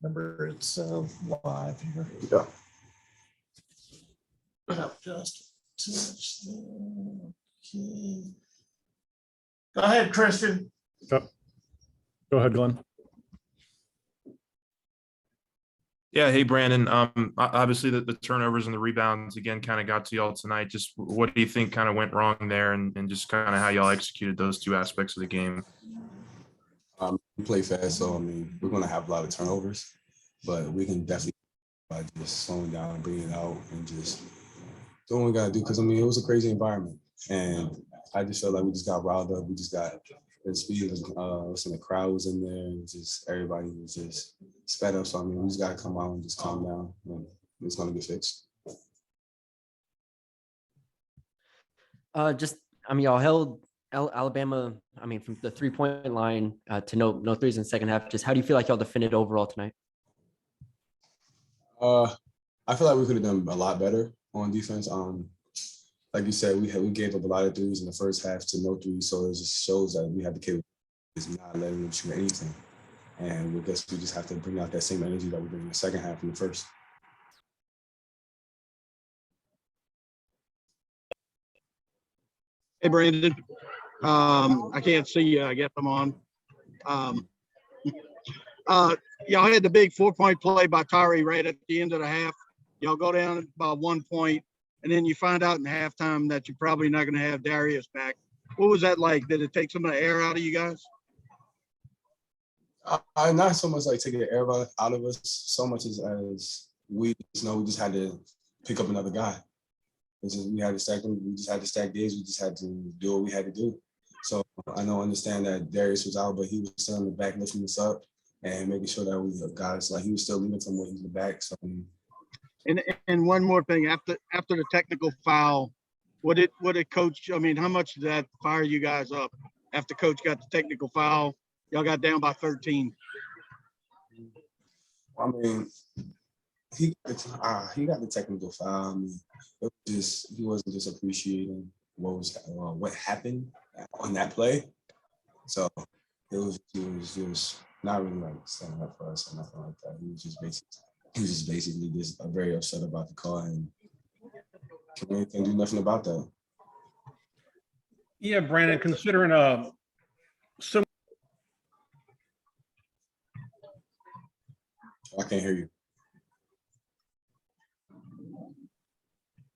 Remember, it's live here. Yeah. Just touch there. Okay. Go ahead, Christian. Go ahead, Glenn. Yeah, hey Brandon. Obviously the turnovers and the rebounds again kind of got to y'all tonight. Just what do you think kind of went wrong there, and just kind of how y'all executed those two aspects of the game? We play fast, so I mean we're gonna have a lot of turnovers, but we can definitely by just slowing down and bringing it out and just doing what we gotta do. Because I mean it was a crazy environment, and I just felt like we just got riled up. We just got the speed. The crowd was in there, and just everybody was just sped up. So I mean we just gotta come out and just calm down, and it's gonna get fixed. Y'all held Alabama, from the 3-point line to no threes in the second half. Just how do you feel like y'all defended overall tonight? I feel like we could have done a lot better on defense. Like you said, we gave up a lot of threes in the first half to no threes, so it just shows that we have the capability of not letting them shoot anything. And I guess we just have to bring out that same energy that we bring in the second half in the first. Hey, Brandon. I can't see you. I guess I'm on. Y'all had the big 4-point play by Tari right at the end of the half. Y'all go down by 1 point, and then you find out in halftime that you're probably not going to have Darius back. What was that like? Did it take some of the air out of you guys? Not so much like taking the air out of us, so much as we just had to pick up another guy. It's just we had to stack them. We just had to stack days. We just had to do what we had to do. So understand that Darius was out, but he was still in the back lifting us up and making sure that we got us. Like he was still leading from where he was in the back. So. And one more thing, after the technical foul, what did coach? How much did that fire you guys up? After coach got the technical foul, y'all got down by 13. I mean, he got the technical foul. I mean, it was just he wasn't just appreciating what happened on that play. So it was just not really like standing up for us or nothing like that. He was just basically very upset about the call, and can't do nothing about that. Yeah, Brandon, considering so I can't hear you.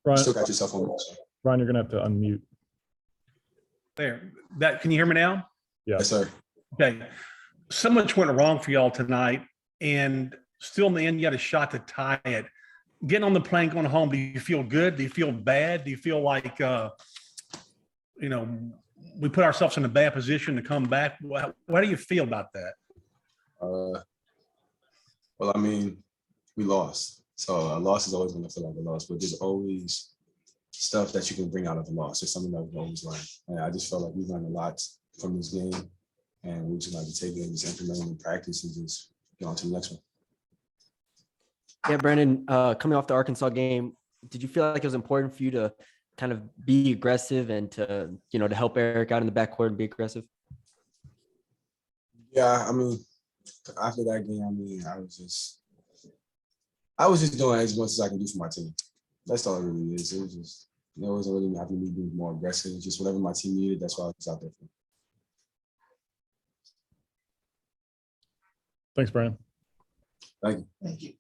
Brian, Still got yourself on mute. Brian, you're gonna have to unmute. there, can you hear me now? Yeah. Yes, sir. Okay. So much went wrong for y'all tonight, and still in the end, you got a shot to tie it. Getting on the plane going home, do you feel good? Do you feel bad? Do you feel like, we put ourselves in a bad position to come back? What do you feel about that? Well, I mean, we lost. So a loss is always going to feel like a loss, but there's always stuff that you can bring out of a loss. There's something that we've always learned. And I just felt like we learned a lot from this game, and we just like to take it and just implement it in practice and just get on to the next one. Yeah, Brandon, coming off the Arkansas game, did you feel like it was important for you to kind of be aggressive and to help Eric out in the backcourt and be aggressive? Yeah, I mean, after that game, I was just doing as much as I can do for my team. That's all it really is. It was just, it wasn't really having me be more aggressive. Just whatever my team needed, that's what I was out there for. Thanks, Brian. Thank you. Thank you.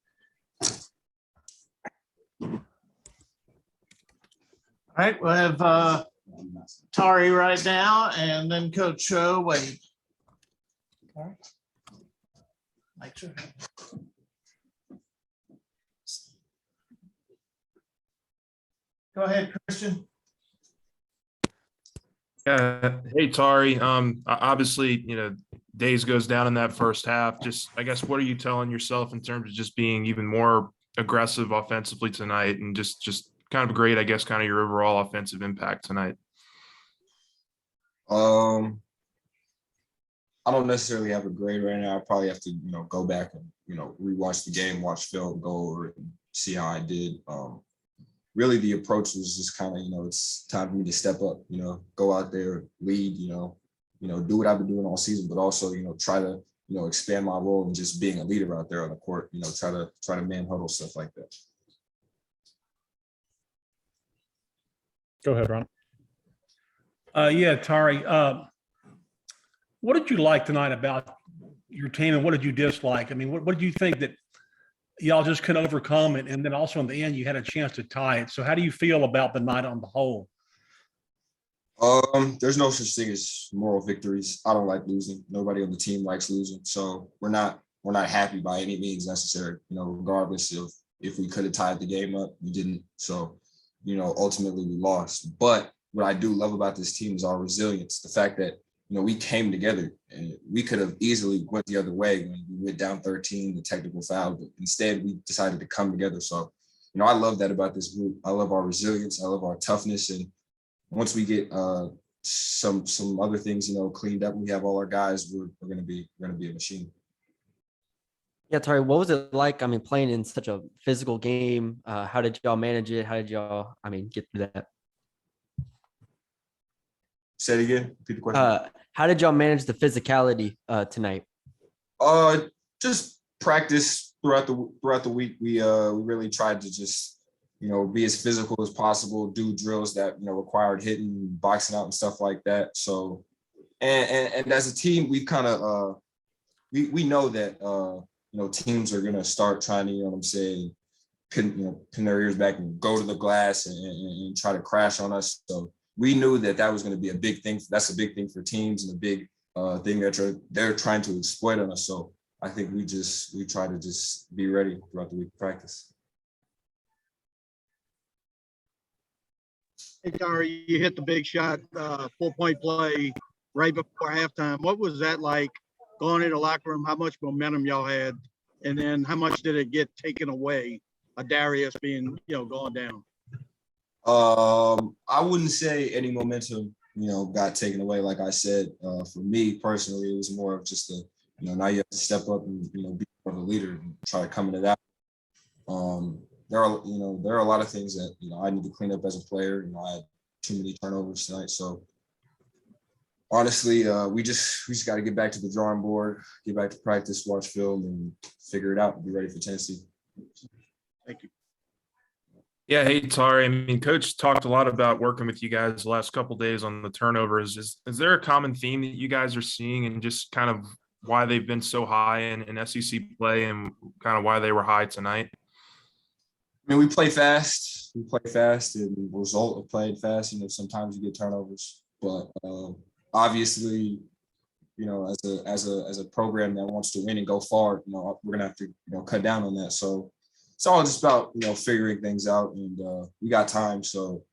All right, we'll have Tari right now, and then Coach Wade. All right. Make sure. Go ahead, Christian. Yeah, hey Tari. Obviously, Days goes down in that first half. Just, I guess, what are you telling yourself in terms of just being even more aggressive offensively tonight, and just kind of great, I guess, kind of your overall offensive impact tonight? I don't necessarily have a grade right now. I probably have to, go back and, rewatch the game, watch film, go over it and see how I did. Really the approach was just kind of, it's time for me to step up, go out there, lead, do what I've been doing all season, but also, try to expand my role and just being a leader out there on the court, try to man huddle, stuff like that. Go ahead, Ron. Yeah, Tari, what did you like tonight about your team and what did you dislike? I mean, what did you think that y'all just couldn't overcome it? And then also in the end, you had a chance to tie it. So how do you feel about the night on the whole? There's no such thing as moral victories. I don't like losing. Nobody on the team likes losing. So we're not happy by any means necessary, regardless of if we could have tied the game up, we didn't. So, ultimately we lost. But what I do love about this team is our resilience. The fact that, we came together and we could have easily went the other way when we went down 13, the technical foul, but instead we decided to come together. So, I love that about this group. I love our resilience. I love our toughness. And once we get some other things, cleaned up, we have all our guys, we're gonna be a machine. Yeah, Tari, what was it like? I mean, playing in such a physical game. How did y'all manage it? How did y'all, get through that? Say it again. Repeat the question. How did y'all manage the physicality tonight? Just practice throughout the week. We really tried to just be as physical as possible, do drills that required hitting, boxing out, and stuff like that. So, and as a team, we kind of we know that teams are gonna start trying to pin their ears back and go to the glass and try to crash on us. So we knew that was going to be a big thing. That's a big thing for teams and a big thing that they're trying to exploit on us. So I think we try to just be ready throughout the week of practice. Hey, Tari, you hit the big shot, 4-point play right before halftime. What was that like going in the locker room? How much momentum y'all had? And then how much did it get taken away? Darius being, going down. I wouldn't say any momentum, got taken away. Like I said, for me personally, it was more of just now you have to step up and, be more of a leader and try to come into that. There are a lot of things that, I need to clean up as a player. I had too many turnovers tonight. So honestly, we just got to get back to the drawing board, get back to practice, watch film, and figure it out and be ready for Tennessee. Thank you. Yeah, hey Tari. Coach talked a lot about working with you guys the last couple of days on the turnovers. Is there a common theme that you guys are seeing and just kind of why they've been so high in SEC play and kind of why they were high tonight? We play fast. And the result of playing fast, sometimes you get turnovers. But obviously, as a program that wants to win and go far, we're gonna have to cut down on that. So it's all just about figuring things out, and we got time. So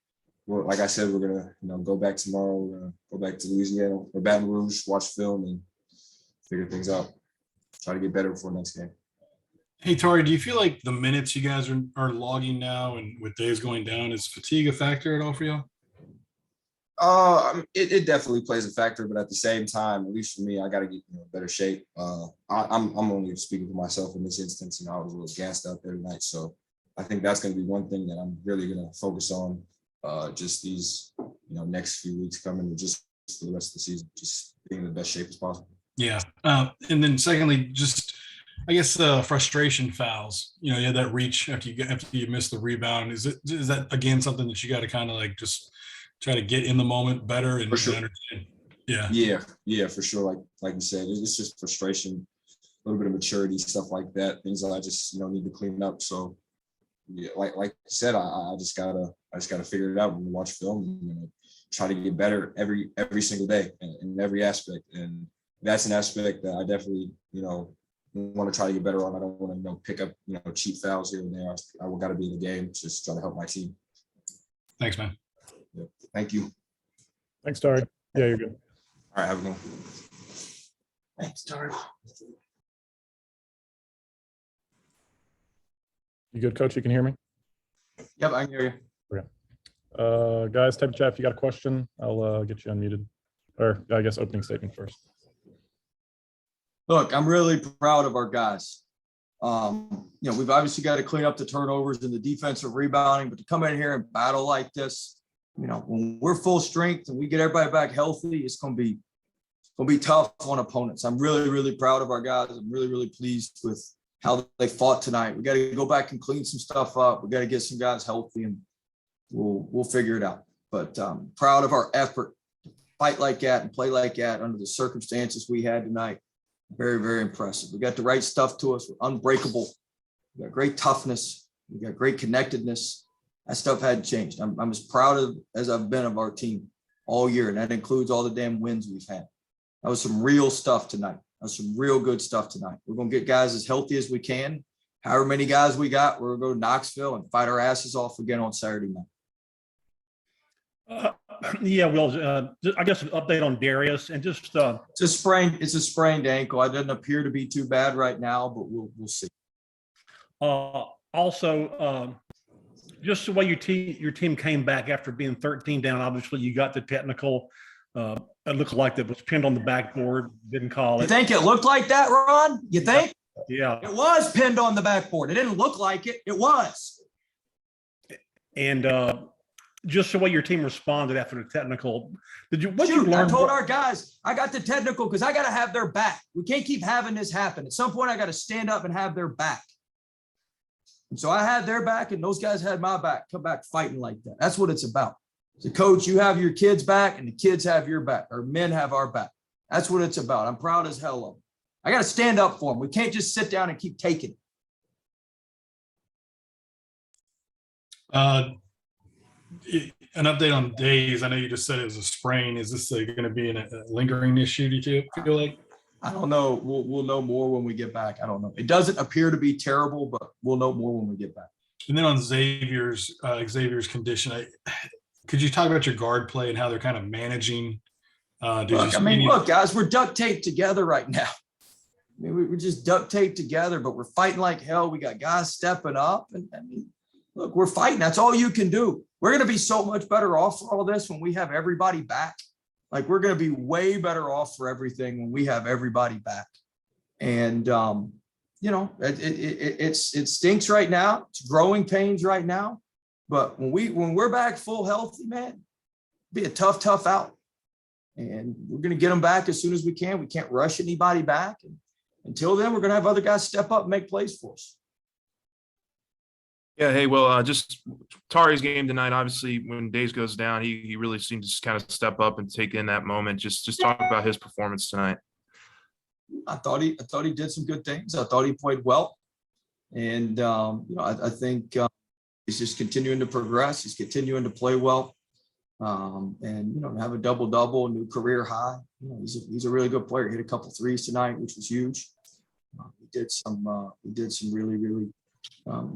like I said, we're gonna go back tomorrow. We're gonna go back to Louisiana or Baton Rouge, watch film, and figure things out. Try to get better before next game. Hey, Tari, do you feel like the minutes you guys are logging now and with days going down, is fatigue a factor at all for y'all? It definitely plays a factor, but at the same time, at least for me, I got to get better shape. I'm only speaking for myself in this instance. I was a little gassed out there tonight, so I think that's going to be one thing that I'm really going to focus on just these next few weeks coming, and just for the rest of the season, just being in the best shape as possible. Yeah, and then secondly, just I guess frustration fouls. You had that reach after you miss the rebound. Is that again something that you got to kind of like just try to get in the moment better and sure. Understand? Yeah, for sure. Like you said, it's just frustration, a little bit of maturity, stuff like that. Things that I just need to clean up. So yeah, like you said, I just gotta figure it out when we watch film and try to get better every single day in every aspect. And that's an aspect that I definitely want to try to get better on. I don't want to pick up cheap fouls here and there. I got to be in the game, just try to help my team. Thanks, man. Yeah. Thank you. Thanks, Tari. Yeah, you're good. All right, have a good one. Thanks, Tari. You good, Coach? You can hear me? Yep, I can hear you. Guys, type chat if you got a question. I'll get you unmuted. Or I guess opening statement first. Look, I'm really proud of our guys. We've obviously got to clean up the turnovers and the defensive rebounding, but to come in here and battle like this, when we're full strength and we get everybody back healthy, it's going to gonna be tough on opponents. I'm really, really proud of our guys. I'm really, really pleased with how they fought tonight. We got to go back and clean some stuff up. We got to get some guys healthy, and we'll figure it out. But proud of our effort to fight like that and play like that under the circumstances we had tonight. Very, very impressive. We got the right stuff to us. We're unbreakable. We got great toughness. We got great connectedness. That stuff hadn't changed. I'm as proud of as I've been of our team all year, and that includes all the damn wins we've had. That was some real stuff tonight. That was some real good stuff tonight. We're going to get guys as healthy as we can. However many guys we got, we're going to go to Knoxville and fight our asses off again on Saturday night. Yeah, well, I guess an update on Darius and just It's a sprained ankle. It doesn't appear to be too bad right now, but we'll see. also just the way your team came back after being 13 down. Obviously, you got the technical. It looked like it was pinned on the backboard. Didn't call it. You think it looked like that, Ron? You think? Yeah. It was pinned on the backboard. It didn't look like it. It was. And just the way your team responded after the technical, you Shoot, learn? I told our guys, I got the technical because I got to have their back. We can't keep having this happen. At some point, I got to stand up and have their back. And so I had their back, and those guys had my back. Come back fighting like that. That's what it's about. So, coach, you have your kids' back, and the kids have your back, or men have our back. That's what it's about. I'm proud as hell of them. I got to stand up for them. We can't just sit down and keep taking An update on Days. I know you just said it was a sprain. Is this going to be a lingering issue, do you feel like? I don't know. We'll know more when we get back. I don't know. It doesn't appear to be terrible, but we'll know more when we get back. And then on Xavier's condition, could you talk about your guard play and how they're kind of managing? Look, guys, we're duct taped together right now. We're just duct taped together, but we're fighting like hell. We got guys stepping up, and look, we're fighting. That's all you can do. We're going to be so much better off for all this when we have everybody back. Like, we're going to be way better off for everything when we have everybody back. And it stinks right now. It's growing pains right now. But when we're back full healthy, man, it'll be a tough out. And we're going to get them back as soon as we can. We can't rush anybody back. And until then, we're going to have other guys step up and make plays for us. Yeah. Hey, well, just Tari's game tonight. Obviously, when Days goes down, he really seemed to just kind of step up and take in that moment. Just talk about his performance tonight. I thought he did some good things. I thought he played well, and I think he's just continuing to progress. He's continuing to play well, and have a double, new career high. He's a really good player. He hit a couple threes tonight, which was huge. He did some really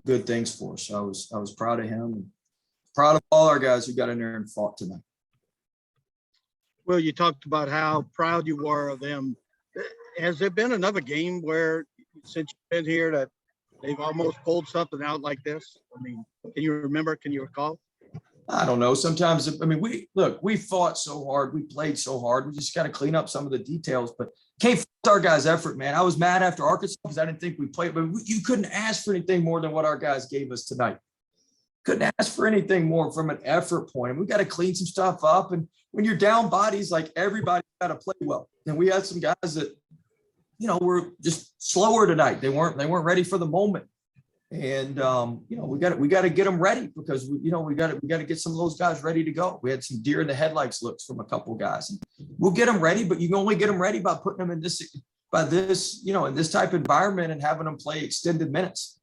good things for us. So I was proud of him, and proud of all our guys who got in there and fought tonight. Well, you talked about how proud you were of them. Has there been another game where, since you've been here, that they've almost pulled something out like this? I mean, can you remember? Can you recall? I don't know. Sometimes, we fought so hard. We played so hard. We just got to clean up some of the details, but can't fault our guys' effort, man. I was mad after Arkansas because I didn't think we played, but you couldn't ask for anything more than what our guys gave us tonight. Couldn't ask for anything more from an effort point. And we got to clean some stuff up. And when you're down bodies, like, everybody got to play well. And we had some guys that, were just slower tonight. They weren't ready for the moment. And we got to get them ready, because we got to get some of those guys ready to go. We had some deer in the headlights looks from a couple of guys, and we'll get them ready, but you can only get them ready by putting them in this type of environment and having them play extended minutes.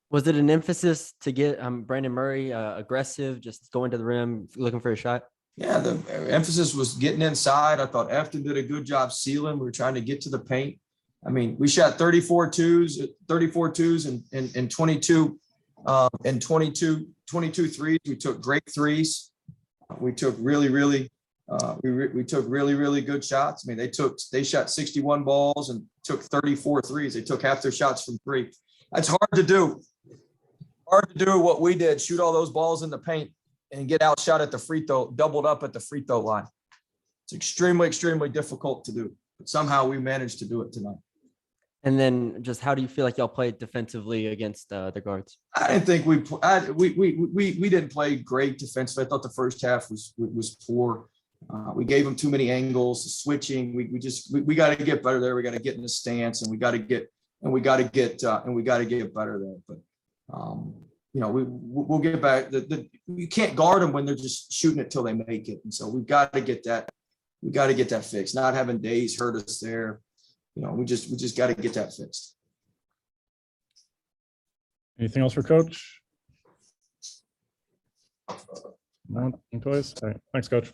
Was it an emphasis to get Brandon Murray aggressive, just going to the rim, looking for a shot? Yeah, the emphasis was getting inside. I thought Afton did a good job sealing. We were trying to get to the paint. I mean, we shot 34 twos and 22 threes. We took great threes. We took really good shots. I mean, they shot 61 balls and took 34 threes. They took half their shots from three. That's hard to do. Hard to do what we did, shoot all those balls in the paint and get outshot at the free throw, doubled up at the free throw line. It's extremely difficult to do, but somehow we managed to do it tonight. And then, just how do you feel like y'all played defensively against the guards? I didn't think we didn't play great defensively. I thought the first half was poor. We gave them too many angles, switching. We got to get better there. We got to get in the stance, and we got to get better there. But we'll get back. You can't guard them when they're just shooting it till they make it, and so we've got to get that. We got to get that fixed. Not having days hurt us there. We just got to get that fixed. Anything else for Coach? No, toys. All right. Thanks, Coach.